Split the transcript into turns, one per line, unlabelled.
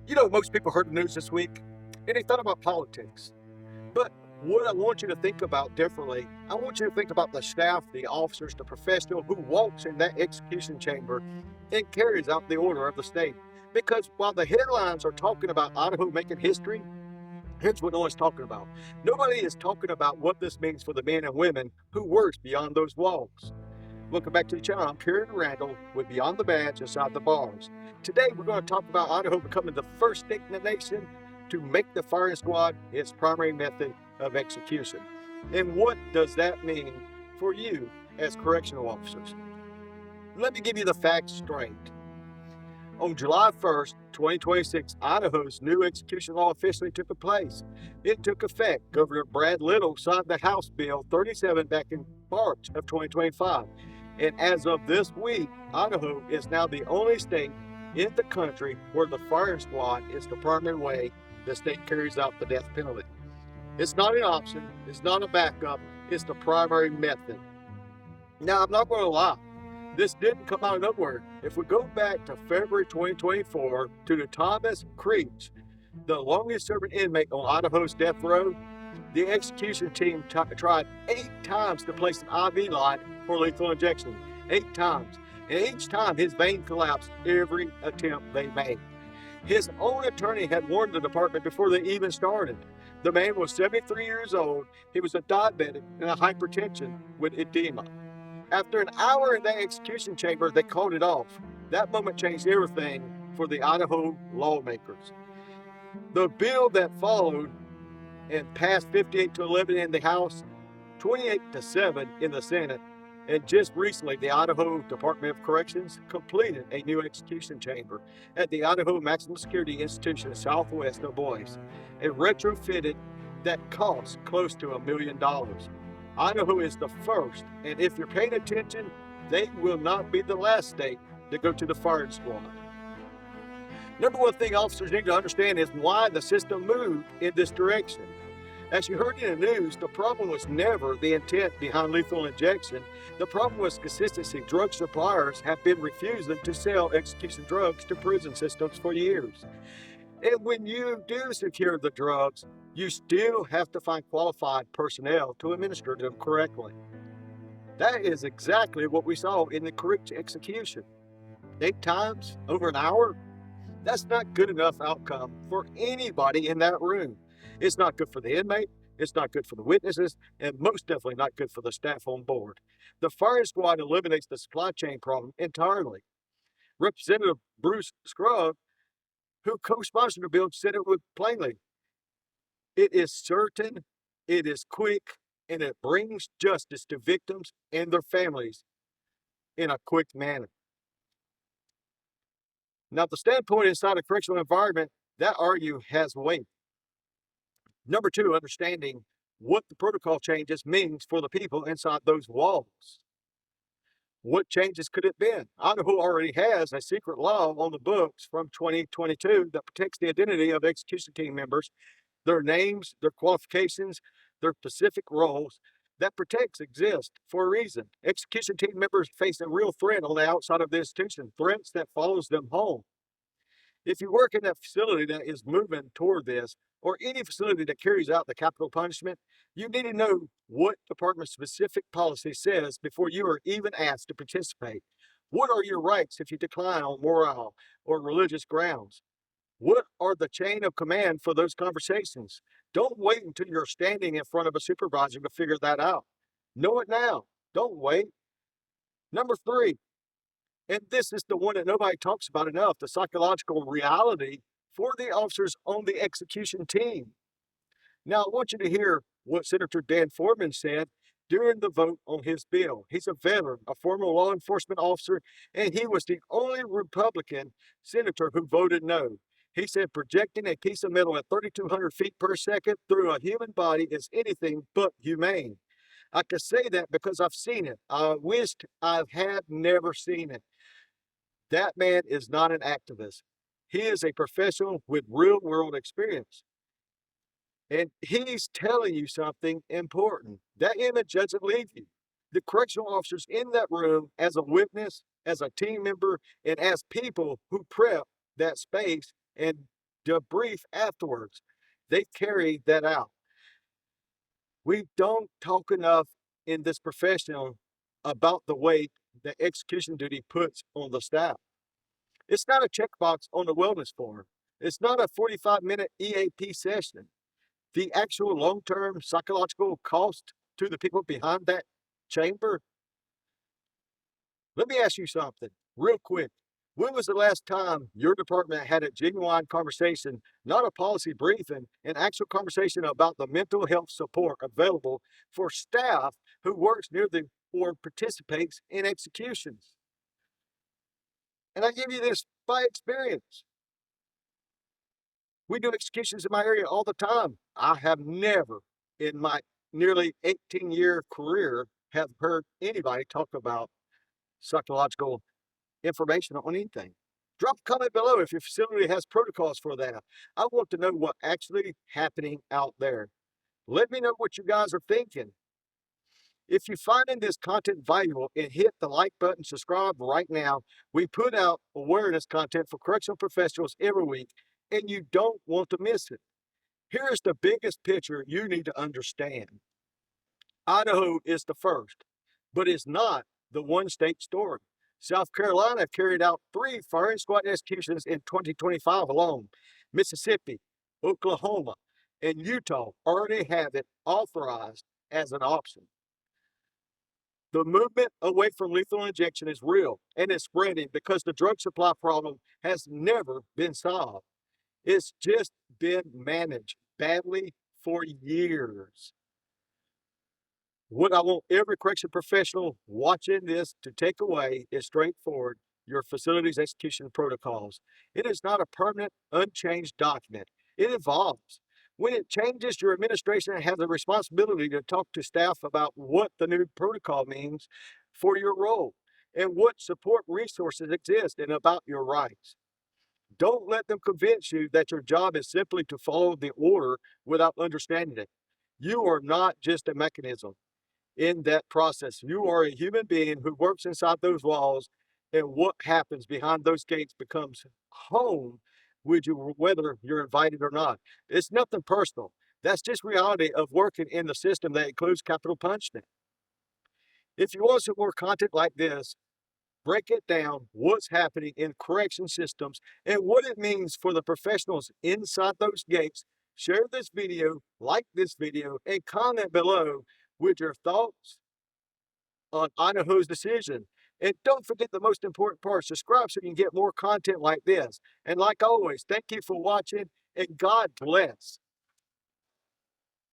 You know, most people heard the news this week and they thought about politics. But what I want you to think about differently, I want you to think about the staff, the officers, the professional who walks in that execution chamber and carries out the order of the state. Because while the headlines are talking about Idaho making history, here's what no one's talking about. Nobody is talking about what this means for the men and women who works beyond those walls. Welcome back to the channel. I'm Karen Randall with Beyond the Badge Inside the Bars. Today we're going to talk about Idaho becoming the first state in the nation to make the firing squad its primary method of execution. And what does that mean for you as correctional officers? Let me give you the facts straight. On July 1st, 2026, Idaho's new execution law officially took place. It took effect. Governor Brad Little signed the House Bill 37 back in March of 2025. And as of this week, Idaho is now the only state in the country where the firing squad is the primary way the state carries out the death penalty. It's not an option, it's not a backup, it's the primary method. Now, I'm not going to lie. This didn't come out of nowhere. If we go back to February 2024 to the Thomas Creech, the longest serving inmate on Idaho's death row, the execution team tried 8 times to place an IV line for lethal injection. 8 times. And each time his vein collapsed every attempt they made. His own attorney had warned the department before they even started. The man was 73 years old. He was a diabetic and a hypertension with edema. After an hour in that execution chamber, they called it off. That moment changed everything for the Idaho lawmakers. The bill that followed and passed 58-11 in the House, 28-7 in the Senate, and just recently the Idaho Department of Corrections completed a new execution chamber at the Idaho Maximum Security Institution southwest of Boise, and retrofitted that cost close to $1 million. Idaho is the first, and if you're paying attention, they will not be the last state to go to the firing squad. Number one thing officers need to understand is why the system moved in this direction. As you heard in the news, the problem was never the intent behind lethal injection. The problem was consistency. Drug suppliers have been refusing to sell execution drugs to prison systems for years. And when you do secure the drugs, you still have to find qualified personnel to administer them correctly. That is exactly what we saw in the correct execution. 8 times over an hour? That's not good enough outcome for anybody in that room. It's not good for the inmate, it's not good for the witnesses, and most definitely not good for the staff on board. The firing squad eliminates the supply chain problem entirely. Representative Bruce Scruggs, who co-sponsored the bill, said it plainly. It is certain, it is quick, and it brings justice to victims and their families in a quick manner. Now, the standpoint inside a correctional environment, that argument has weight. Number two, understanding what the protocol changes means for the people inside those walls. What changes could it be? Idaho already has a secret law on the books from 2022 that protects the identity of execution team members, their names, their qualifications, their specific roles. That protects exist for a reason. Execution team members face a real threat on the outside of the institution, threats that follows them home. If you work in that facility that is moving toward this, or any facility that carries out the capital punishment, you need to know what department specific policy says before you are even asked to participate. What are your rights if you decline on moral or religious grounds? What are the chain of command for those conversations? Don't wait until you're standing in front of a supervisor to figure that out. Know it now. Don't wait. Number three, and this is the one that nobody talks about enough, the psychological reality for the officers on the execution team. Now, I want you to hear what Senator Dan Foreman said during the vote on his bill. He's a veteran, a former law enforcement officer, and he was the only Republican senator who voted no. He said projecting a piece of metal at 3,200 feet per second through a human body is anything but humane. I can say that because I've seen it. I wished I had never seen it. That man is not an activist. He is a professional with real world experience. And he's telling you something important. That image doesn't leave you. The correctional officers in that room, as a witness, as a team member, and as people who prep that space and debrief afterwards. They carry that out. We don't talk enough in this profession about the weight that execution duty puts on the staff. It's not a checkbox on the wellness form. It's not a 45-minute EAP session. The actual long-term psychological cost to the people behind that chamber. Let me ask you something real quick. When was the last time your department had a genuine conversation, not a policy briefing, an actual conversation about the mental health support available for staff who works near the or participates in executions? And I give you this by experience. We do executions in my area all the time. I have never in my nearly 18-year career have heard anybody talk about psychological information on anything. Drop a comment below if your facility has protocols for that. I want to know what's actually happening out there. Let me know what you guys are thinking. If you're finding this content valuable and hit the like button, subscribe right now. We put out awareness content for correctional professionals every week, and you don't want to miss it. Here's the biggest picture you need to understand. Idaho is the first, but it's not the one state story. South Carolina carried out 3 firing squad executions in 2025 alone. Mississippi, Oklahoma, and Utah already have it authorized as an option. The movement away from lethal injection is real and it's spreading because the drug supply problem has never been solved. It's just been managed badly for years. What I want every correction professional watching this to take away is straightforward your facility's execution protocols. It is not a permanent, unchanged document. It evolves. When it changes, your administration has a responsibility to talk to staff about what the new protocol means for your role and what support resources exist and about your rights. Don't let them convince you that your job is simply to follow the order without understanding it. You are not just a mechanism in that process. You are a human being who works inside those walls, and what happens behind those gates becomes home with you, whether you're invited or not. It's nothing personal. That's just reality of working in the system that includes capital punishment. If you want some more content like this, break it down what's happening in correction systems and what it means for the professionals inside those gates. Share this video, like this video, and comment below with your thoughts on Idaho's decision. And don't forget the most important part, subscribe so you can get more content like this. And like always, thank you for watching and God bless.